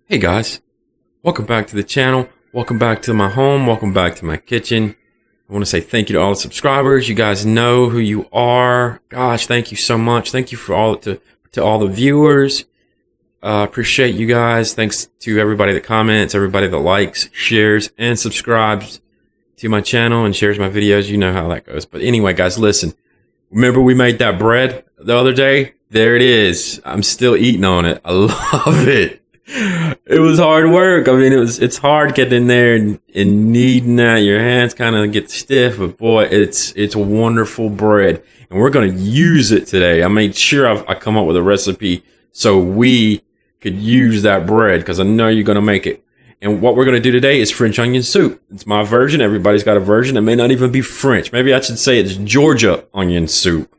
Hey guys, welcome back to the channel, welcome back to my home, welcome back to my kitchen. I want to say thank you to all the subscribers. You guys know who you are. Gosh, thank you so much. Thank you for all to all the viewers. Appreciate you guys. Thanks to everybody that comments, everybody that likes, shares, and subscribes to my channel and shares my videos. You know how that goes. But anyway, guys, listen. Remember we made that bread the other day? There it is. I'm still eating on it. I love it. It was hard work. I mean, it's hard getting in there and kneading that. Your hands kind of get stiff, but boy, it's a wonderful bread. And we're going to use it today. I made sure I come up with a recipe so we could use that bread because I know you're going to make it. And what we're going to do today is French onion soup. It's my version. Everybody's got a version. It may not even be French. Maybe I should say it's Georgia onion soup.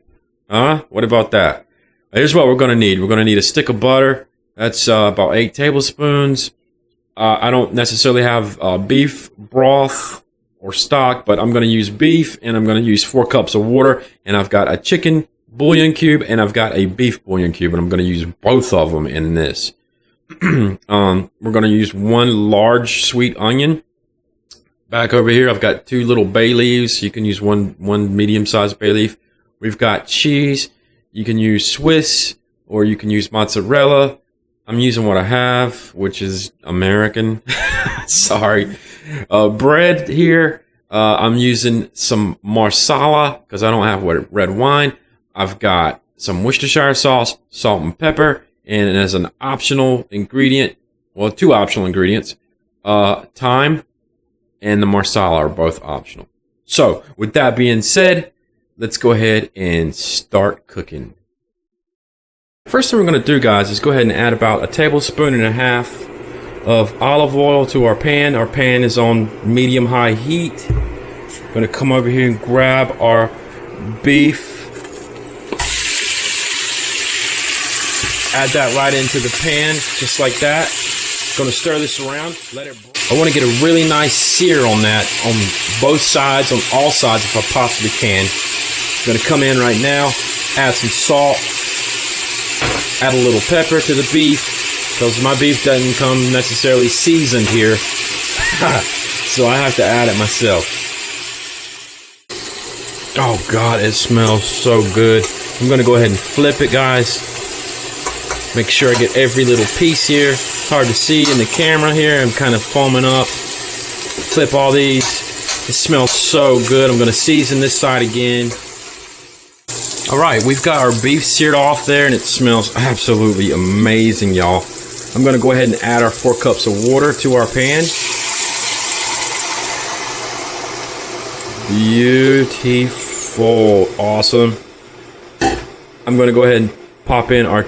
What about that? Here's what we're going to need. We're going to need a stick of butter. That's about 8 tablespoons. I don't necessarily have beef broth or stock, but I'm going to use beef, and I'm going to use 4 cups of water. And I've got a chicken bouillon cube, and I've got a beef bouillon cube, and I'm going to use both of them in this. We're going to use 1 large sweet onion. Back over here, I've got 2 little bay leaves. You can use one medium-sized bay leaf. We've got cheese. You can use Swiss, or you can use mozzarella. I'm using what I have, which is American. Sorry. Bread here. I'm using some marsala because I don't have red wine. I've got some Worcestershire sauce, salt and pepper, and as an optional ingredient, well, 2 optional ingredients, thyme and the marsala are both optional. So, with that being said, let's go ahead and start cooking. First thing we're going to do, guys, is go ahead and add about 1.5 tablespoons of olive oil to our pan. Our pan is on medium-high heat. I'm going to come over here and grab our beef. Add that right into the pan, just like that. Going to stir this around. Let it boil. I want to get a really nice sear on that, on both sides, on all sides if I possibly can. I'm going to come in right now, add some salt. Add a little pepper to the beef because my beef doesn't come necessarily seasoned here. So I have to add it myself. Oh God, it smells so good. I'm going to go ahead and flip it, guys. Make sure I get every little piece here. It's hard to see in the camera here. I'm kind of foaming up. Flip all these. It smells so good. I'm going to season this side again. Alright, we've got our beef seared off there, and it smells absolutely amazing, y'all. I'm going to go ahead and add our 4 cups of water to our pan. Beautiful. Awesome. I'm going to go ahead and pop in our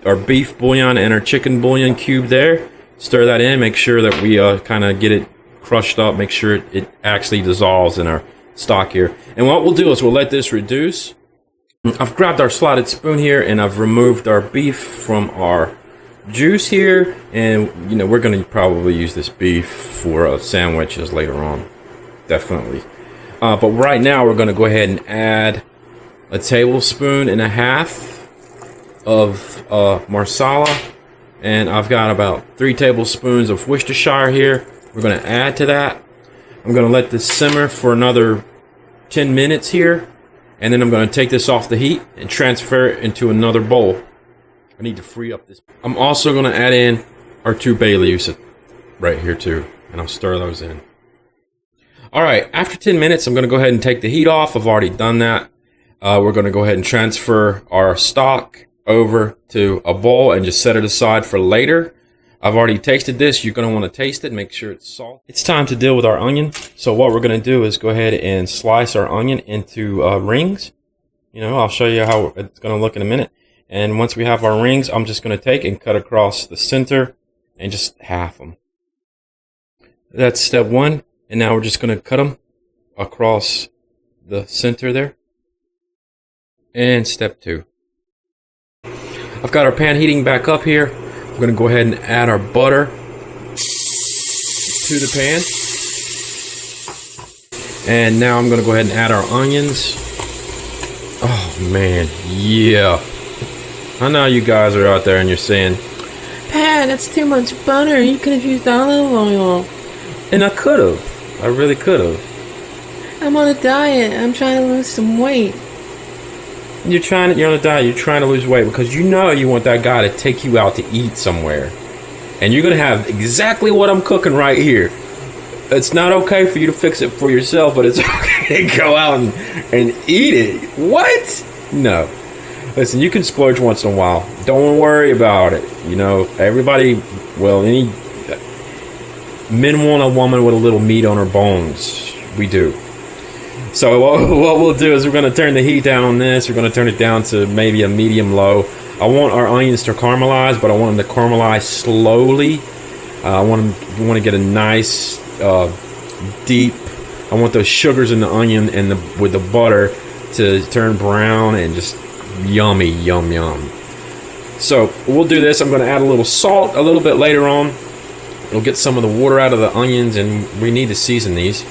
our beef bouillon and our chicken bouillon cube there. Stir that in, make sure that we kind of get it crushed up, make sure it actually dissolves in our stock here. And what we'll do is we'll let this reduce. I've grabbed our slotted spoon here, and I've removed our beef from our juice here, and you know we're going to probably use this beef for sandwiches later on, definitely. But right now we're going to go ahead and add 1.5 tablespoons of marsala, and I've got about 3 tablespoons of Worcestershire here. We're going to add to that. I'm going to let this simmer for another 10 minutes here. And then I'm going to take this off the heat and transfer it into another bowl. I need to free up this. I'm also going to add in our 2 bay leaves right here too. And I'll stir those in. Alright, after 10 minutes, I'm going to go ahead and take the heat off. I've already done that. We're going to go ahead and transfer our stock over to a bowl and just set it aside for later. I've already tasted this. You're going to want to taste it, make sure it's salt. It's time to deal with our onion. So what we're going to do is go ahead and slice our onion into rings. You know, I'll show you how it's going to look in a minute. And once we have our rings, I'm just going to take and cut across the center and just half them. That's step 1. And now we're just going to cut them across the center there. And step 2. I've got our pan heating back up here. We're going to go ahead and add our butter to the pan. And now I'm going to go ahead and add our onions. Oh man, yeah. I know you guys are out there and you're saying, Pat, Dad, that's too much butter. You could have used olive oil. And I could have. I really could have. I'm on a diet. I'm trying to lose some weight. You're on a diet. You're trying to lose weight because you know you want that guy to take you out to eat somewhere. And you're going to have exactly what I'm cooking right here. It's not okay for you to fix it for yourself, but it's okay to go out and eat it. What? No. Listen, you can splurge once in a while. Don't worry about it. You know, everybody, well, any men want a woman with a little meat on her bones. We do. So what we'll do is we're going to turn the heat down on this. We're going to turn it down to maybe a medium low. I want our onions to caramelize, but I want them to caramelize slowly. I want to get a nice deep. I want those sugars in the onion and with the butter to turn brown and just yummy, yum. So we'll do this. I'm going to add a little salt a little bit later on. It'll get some of the water out of the onions, and we need to season these.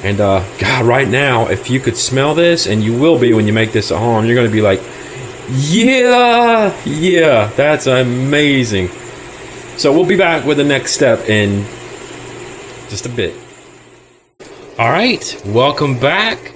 And God, right now, if you could smell this, and you will be when you make this at home, you're going to be like, yeah, that's amazing. So we'll be back with the next step in just a bit. All right, welcome back.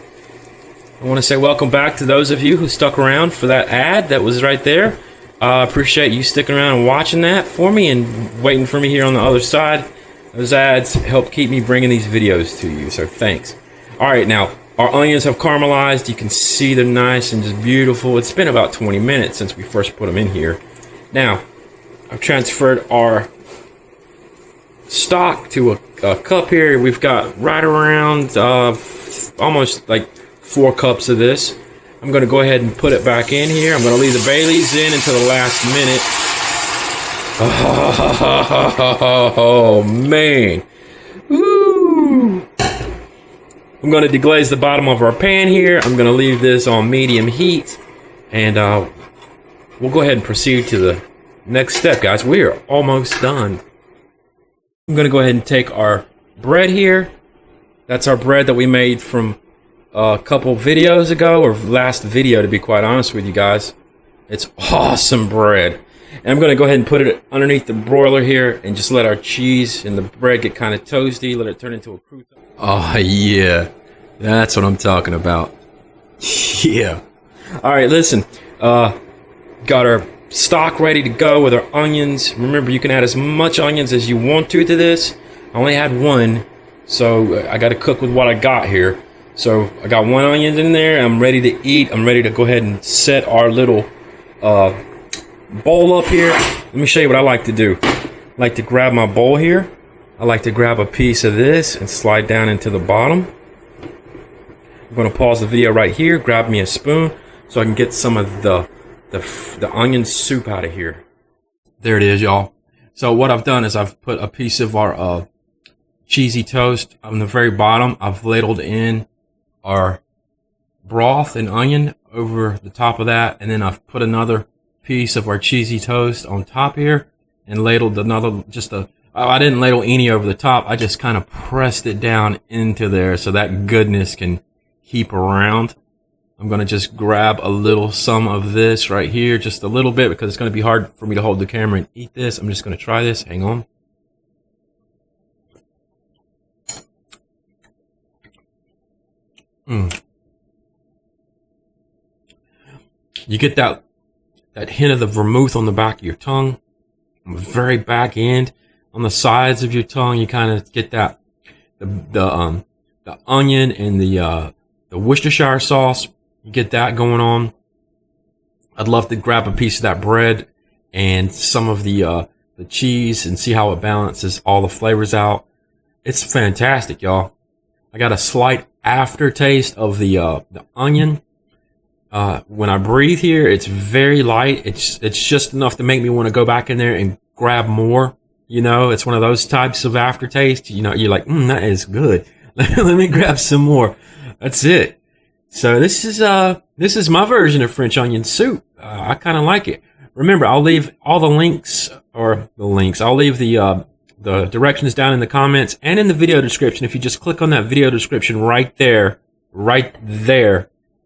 I want to say welcome back to those of you who stuck around for that ad that was right there. I appreciate you sticking around and watching that for me and waiting for me here on the other side. Those ads help keep me bringing these videos to you, so thanks. All right, now, our onions have caramelized. You can see they're nice and just beautiful. It's been about 20 minutes since we first put them in here. Now, I've transferred our stock to a cup here. We've got right around almost like 4 cups of this. I'm going to go ahead and put it back in here. I'm going to leave the bay leaves in until the last minute. Oh, man. Woo. I'm going to deglaze the bottom of our pan here. I'm going to leave this on medium heat. And we'll go ahead and proceed to the next step, guys. We are almost done. I'm going to go ahead and take our bread here. That's our bread that we made from a couple videos ago, or last video, to be quite honest with you guys. It's awesome bread. And I'm going to go ahead and put it underneath the broiler here and just let our cheese and the bread get kind of toasty. Let it turn into a crouton. Oh, yeah. That's what I'm talking about. Yeah. All right, listen. Got our stock ready to go with our onions. Remember, you can add as much onions as you want to this. I only had 1, so I got to cook with what I got here. So I got 1 onion in there. I'm ready to eat. I'm ready to go ahead and set our little bowl up here. Let me show you what I like to do. I like to grab my bowl here. I like to grab a piece of this and slide down into the bottom. I'm going to pause the video right here, grab me a spoon so I can get some of the onion soup out of here. There it is, y'all. So what I've done is I've put a piece of our cheesy toast on the very bottom. I've ladled in our broth and onion over the top of that, and then I've put another piece of our cheesy toast on top here and ladled another, I didn't ladle any over the top. I just kind of pressed it down into there so that goodness can heap around. I'm going to just grab some of this right here, just a little bit, because it's going to be hard for me to hold the camera and eat this. I'm just going to try this. Hang on. You get that hint of the vermouth on the back of your tongue, on the very back end, on the sides of your tongue. You kind of get that the onion and the Worcestershire sauce. You get that going on. I'd love to grab a piece of that bread and some of the cheese and see how it balances all the flavors out. It's fantastic, y'all. I got a slight aftertaste of the onion. When I breathe here, it's very light. It's just enough to make me want to go back in there and grab more. You know, it's one of those types of aftertaste. You know, you're like, that is good. Let me grab some more. That's it. So this is my version of French onion soup. I kind of like it. Remember, I'll leave all the links, I'll leave the directions down in the comments and in the video description. If you just click on that video description right there,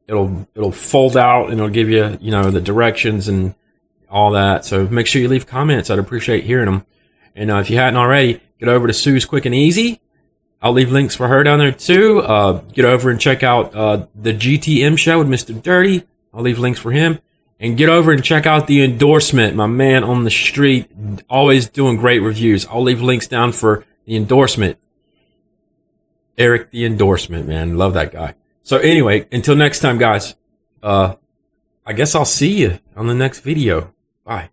it'll fold out and it'll give you, the directions and all that. So make sure you leave comments. I'd appreciate hearing them. And if you hadn't already, get over to Sue's Quick and Easy. I'll leave links for her down there too. Get over and check out the GTM show with Mr. Dirty. I'll leave links for him. And get over and check out The Endorsement, my man on the street, always doing great reviews. I'll leave links down for The Endorsement. Eric The Endorsement, man. Love that guy. So anyway, until next time, guys, I guess I'll see you on the next video. Bye.